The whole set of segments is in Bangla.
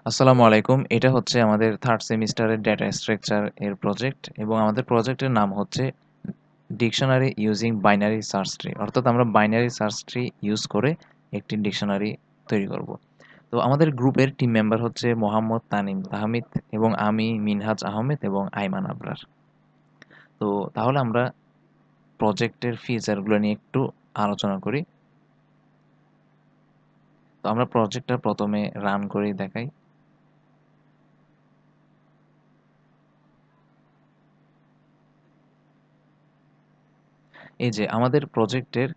আসসালামু আলাইকুম। এটা হচ্ছে আমাদের 3rd সেমিস্টারের ডেটা স্ট্রাকচার এর প্রজেক্ট এবং আমাদের প্রজেক্টের নাম হচ্ছে dictionary using binary search tree. অর্থাৎ আমরা বাইনারি সার্চ ট্রি ইউজ করে একটি ডিকশনারি তৈরি করব। তো আমাদের গ্রুপের টিম মেম্বার হচ্ছে মোহাম্মদ তানিম তাহমিদ এবং আমি মিনহাজ আহমেদ এবং আইমান আবরার। তো তাহলে আমরা প্রজেক্টের ফিচারগুলো নিয়ে একটু আলোচনা করি। তো আমরা প্রজেক্টটা প্রথমে রান করেই দেখাই। এই যে আমাদের প্রজেক্টের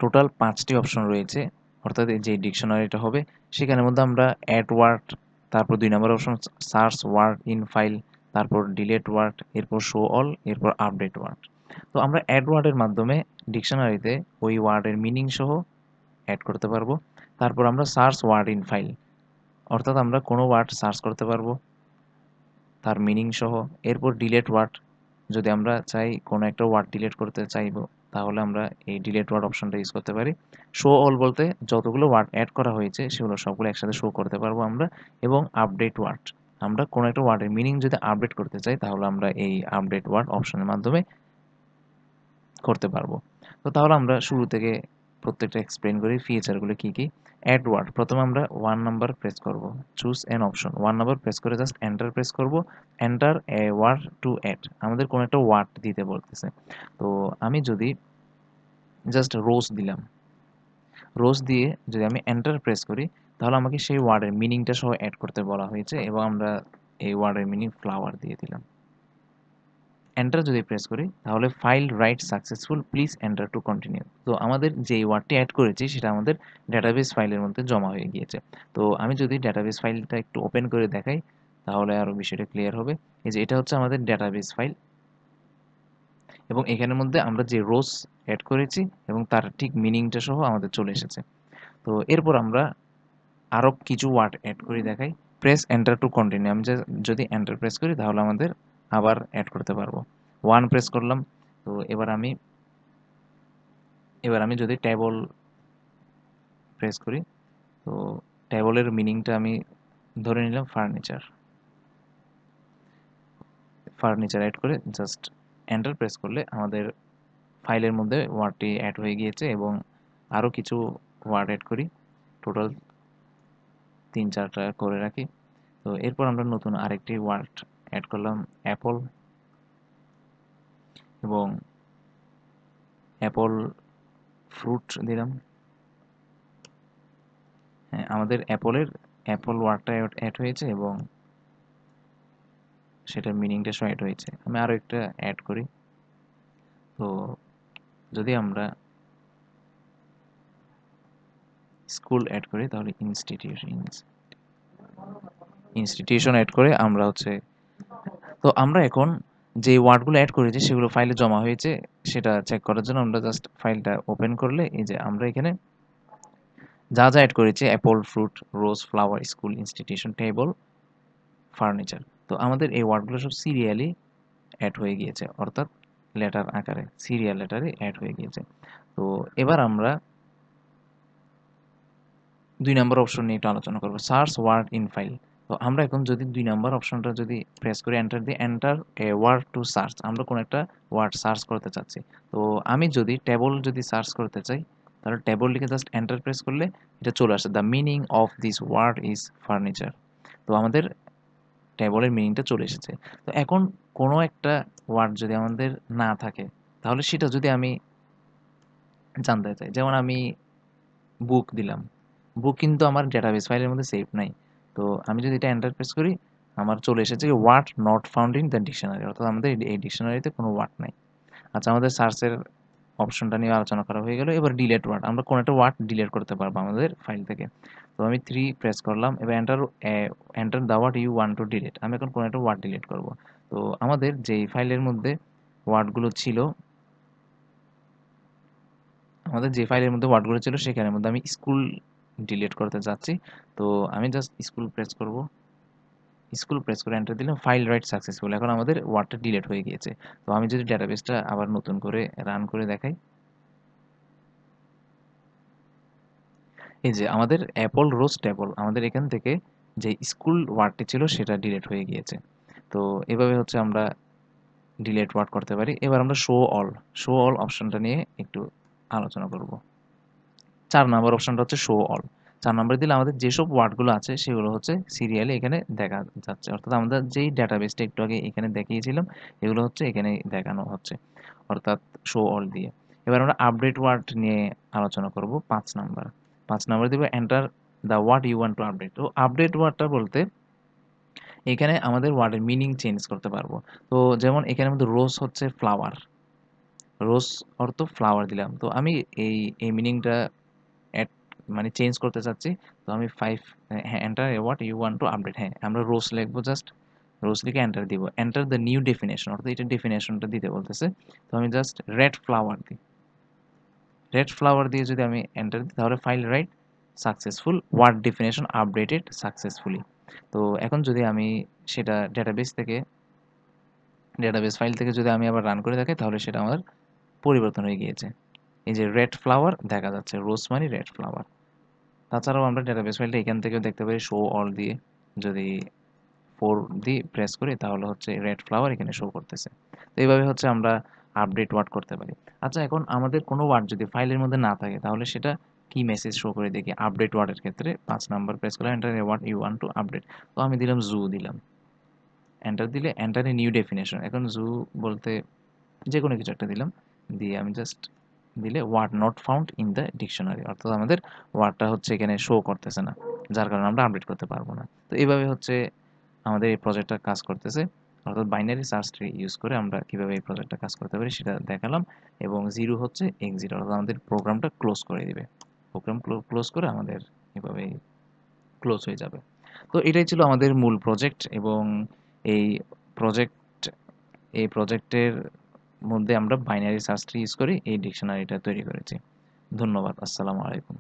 টোটাল 5টি অপশন রয়েছে, অর্থাৎ এই যে ডিকশনারিটা হবে সেখানের মধ্যে আমরা অ্যাড ওয়ার্ড, তারপর 2 নম্বর option search word in file, তারপর ডিলিট ওয়ার্ড, এরপর শো অল, এরপর আপডেট ওয়ার্ড। তো আমরা অ্যাড ওয়ার্ডের মাধ্যমে ডিকশনারিতে ওই ওয়ার্ডের মিনিং সহ অ্যাড করতে পারবো। তারপর আমরা সার্চ ওয়ার্ড ইন ফাইল, অর্থাৎ আমরা কোনো ওয়ার্ড সার্চ করতে পারবো তার মিনিং সহ। এরপর ডিলিট ওয়ার্ড, যদি আমরা চাই কোনো একটা ওয়ার্ড ডিলিট করতে চাইবো তাহলে আমরা এই ডিলিট ওয়ার্ড অপশনটা ইউজ করতে পারি। শো অল বলতে যতগুলো ওয়ার্ড অ্যাড করা হয়েছে সেগুলো সবগুলো একসাথে শো করতে পারবো আমরা। এবং আপডেট ওয়ার্ড, আমরা কোনো একটা ওয়ার্ডের মিনিং যদি আপডেট করতে চাই তাহলে আমরা এই আপডেট ওয়ার্ড অপশনের মাধ্যমে করতে পারবো। তো তাহলে আমরা শুরু থেকে প্রত্যেকটা এক্সপ্লেন করি ফিচারগুলো কী কী। অ্যাড ওয়ার্ড, প্রথমে আমরা 1 নাম্বার প্রেস করব, choose an option. 1 number press করে জাস্ট এন্টার প্রেস করব। Enter a word to add, আমাদের কোনো একটা ওয়ার্ড দিতে বলতেছে। তো আমি যদি জাস্ট রোজ দিলাম, রোজ দিয়ে যদি আমি এন্টার প্রেস করি তাহলে আমাকে সেই ওয়ার্ডের মিনিংটা সহ অ্যাড করতে বলা হয়েছে এবং আমরা এই ওয়ার্ডের মিনিং ফ্লাওয়ার দিয়ে দিলাম। এন্টার যদি প্রেস করি তাহলে file write successful, please enter to continue. তো আমাদের যে ওয়ার্ডটি অ্যাড করেছি সেটা আমাদের ডেটাবেস ফাইলের মধ্যে জমা হয়ে গিয়েছে। তো আমি যদি ডেটাবেস ফাইলটা একটু ওপেন করে দেখাই তাহলে আরও বিষয়টা ক্লিয়ার হবে। এই যে এটা হচ্ছে আমাদের ডেটাবেস ফাইল এবং এখানের মধ্যে আমরা যে রোজ অ্যাড করেছি এবং তার ঠিক মিনিংটা সহ আমাদের চলে এসেছে। তো এরপর আমরা আরও কিছু ওয়ার্ড অ্যাড করে দেখাই। প্রেস এন্টার টু কন্টিনিউ, আমি যদি এন্টার প্রেস করি তাহলে আমাদের আবার অ্যাড করতে পারবো। 1 প্রেস করলাম। তো এবার আমি যদি টেবল প্রেস করি, তো টেবলের মিনিংটা আমি ধরে নিলাম ফার্নিচার। ফার্নিচার অ্যাড করে জাস্ট এন্টার প্রেস করলে আমাদের ফাইলের মধ্যে ওয়ার্ডটি অ্যাড হয়ে গিয়েছে এবং আরও কিছু ওয়ার্ড অ্যাড করি, টোটাল 3-4টা করে রাখি। তো এরপর আমরা নতুন আরেকটি ওয়ার্ড অ্যাড করলাম, অ্যাপল, এবং অ্যাপল ফ্রুট দিলাম। হ্যাঁ, আমাদের অ্যাপল ওয়ার্ডটা অ্যাড হয়েছে এবং সেটার মিনিংটা সহ অ্যাড হয়েছে। আমি আরও একটা অ্যাড করি। তো যদি আমরা স্কুল অ্যাড করি তাহলে ইনস্টিটিউশন অ্যাড করে আমরা হচ্ছে, তো আমরা এখন যে ওয়ার্ডগুলো অ্যাড করেছি সেগুলো ফাইলে জমা হয়েছে সেটা চেক করার জন্য আমরা জাস্ট ফাইলটা ওপেন করলে এই যে আমরা এখানে যা যা অ্যাড করেছি, apple, fruit, rose, flower, school, institution, table, furniture, তো আমাদের এই ওয়ার্ডগুলো সব সিরিয়ালি অ্যাড হয়ে গিয়েছে, অর্থাৎ লেটার আকারে সিরিয়াল লেটারে অ্যাড হয়ে গিয়েছে। তো এবার আমরা 2 নম্বর অপশন নিয়ে একটু আলোচনা করব, সার্চ ওয়ার্ড ইন ফাইল। তো আমরা এখন যদি 2 নম্বর অপশনটা যদি প্রেস করি, এন্টার দিয়ে enter a word to search, আমরা কোনো একটা ওয়ার্ড সার্চ করতে চাচ্ছি। তো আমি যদি টেবল যদি সার্চ করতে চাই তাহলে টেবল লিখে জাস্ট এন্টার প্রেস করলে এটা চলে আসে, the meaning of this word is furniture. তো আমাদের টেবলের মিনিংটা চলে এসেছে। তো এখন কোনো একটা ওয়ার্ড যদি আমাদের না থাকে তাহলে সেটা যদি আমি জানতে চাই, যেমন আমি বুক দিলাম, বুক কিন্তু আমার ডেটাবেস ফাইলের মধ্যে সেভ নাই। তো আমি যদি এটা এন্টার প্রেস করি আমার চলে এসেছে word not found in the dictionary, অর্থাৎ আমাদের এই ডিকশনারিতে কোনো ওয়ার্ড নাই। আচ্ছা, আমাদের সার্চের অপশনটা নিয়ে আলোচনা করা হয়ে গেল। এবার ডিলিট ওয়ার্ড, আমরা কোনো একটা ওয়ার্ড ডিলিট করতে পারবো আমাদের ফাইল থেকে। তো আমি 3 প্রেস করলাম, এবার enter the word you want to delete, আমি এখন কোনো একটা ওয়ার্ড ডিলিট করব। তো আমাদের যেই ফাইলের মধ্যে ওয়ার্ডগুলো ছিল, আমাদের যে ফাইলের মধ্যে ওয়ার্ডগুলো ছিল সেখানের মধ্যে আমি স্কুল ডিলিট করতে যাচ্ছি। তো আমি জাস্ট স্কুল প্রেস করব, স্কুল প্রেস করে এন্টার দিলাম, ফাইল রাইট সাকসেসফুল, এখন আমাদের ওয়ার্ডটা ডিলিট হয়ে গিয়েছে। তো আমি যদি ডেটাবেসটা আবার নতুন করে রান করে দেখাই, এই যে আমাদের অ্যাপল রোজ টেবল আমাদের এখান থেকে যে স্কুল ওয়ার্ডটি ছিল সেটা ডিলিট হয়ে গিয়েছে। তো এভাবে হচ্ছে আমরা ডিলিট ওয়ার্ড করতে পারি। এবার আমরা শো অল অপশনটা নিয়ে একটু আলোচনা করব। ৪ নাম্বার অপশনটা হচ্ছে শো অল। ৪ নাম্বারে দিলে আমাদের যেসব ওয়ার্ডগুলো আছে সেগুলো হচ্ছে সিরিয়ালি এখানে দেখা যাচ্ছে। অর্থাৎ আমরা যেই ডাটাবেসটা একটু আগে এখানে দেখিয়েছিলাম এগুলো হচ্ছে এখানে দেখানো হচ্ছে। অর্থাৎ শো অল দিয়ে। এবার আমরা আপডেট ওয়ার্ড নিয়ে আলোচনা করব ৫ নাম্বার। ৫ নাম্বারে দিব enter the word you want to update. তো আপডেট ওয়ার্ডটা বলতে এখানে আমাদের ওয়ার্ডের মিনিং চেঞ্জ করতে পারবো। তো যেমন এখানের মধ্যে রোজ হচ্ছে ফ্লাওয়ার। রোজ অর্থ ফ্লাওয়ার দিলাম। তো আমি এই মিনিংটা এড মানে চেঞ্জ করতে চাচ্ছি। তো আমি 5 হ্যাঁ, enter what you want to update. হ্যাঁ, আমরা রোজ লিখবো জাস্ট। রোজ লিখে এন্টার দিব। এন্টার দ্য নিউ ডেফিনিশন অর্থাৎ এটা ডেফিনিশনটা দিতে বলতেছে। তো আমি জাস্ট রেড ফ্লাওয়ার দিই। রেড ফ্লাওয়ার দিয়ে যদি আমি এন্টার দিই তাহলে file write successful word definition updated successfully. তো এখন যদি আমি সেটা ডেটাবেস ফাইল থেকে যদি আমি আবার রান করে দেখাই তাহলে সেটা আমার পরিবর্তন হয়ে গিয়েছে। এই যে রেড ফ্লাওয়ার দেখা যাচ্ছে, রোজ মানে রেড ফ্লাওয়ার। তাছাড়াও আমরা ডেটাবেস ফাইলটা এখান থেকেও দেখতে পারি শো অল দিয়ে। যদি 4 দিয়ে প্রেস করি তাহলে হচ্ছে রেড ফ্লাওয়ার এখানে শো করতেছে। তো এইভাবে হচ্ছে আমরা আপডেট ওয়ার্ড করতে পারি। আচ্ছা, এখন আমাদের কোনো ওয়ার্ড যদি ফাইলের মধ্যে না থাকে তাহলে সেটা কি মেসেজ শো করে দেখি আপডেট ওয়ার্ডের ক্ষেত্রে ৫ নাম্বার প্রেস করে enter a word you want to update. তো আমি দিলাম জু দিলাম। এন্টার দিলে এন্টার এ নিউ ডেফিনিশন। এখন জু বলতে যেকোনো কিছু একটা দিলাম। দিয়ে আমি জাস্ট দিলে word not found in the dictionary অর্থাৎ আমাদের ওয়ার্ডটা হচ্ছে এখানে শো করতেছে না, যার কারণে আমরা আপডেট করতে পারবো না। তো এইভাবে হচ্ছে আমাদের এই প্রজেক্টটা কাজ করতেছে। অর্থাৎ বাইনারি সার্চ ট্রি ইউজ করে আমরা কিভাবে এই প্রজেক্টটা কাজ করতে পারি সেটা দেখালাম। এবং জিরো হচ্ছে এক্সিট অর্থাৎ আমাদের প্রোগ্রামটা ক্লোজ করে দিবে। প্রোগ্রাম ক্লোজ করে আমাদের এভাবে ক্লোজ হয়ে যাবে। তো এটাই ছিল আমাদের মূল প্রজেক্ট এবং এই প্রজেক্ট এই প্রজেক্টের মধ্যে আমরা বাইনারি সার্চ ট্রি ইউজ করে এই ডিকশনারিটা তৈরি করেছি। ধন্যবাদ। আসসালামু আলাইকুম।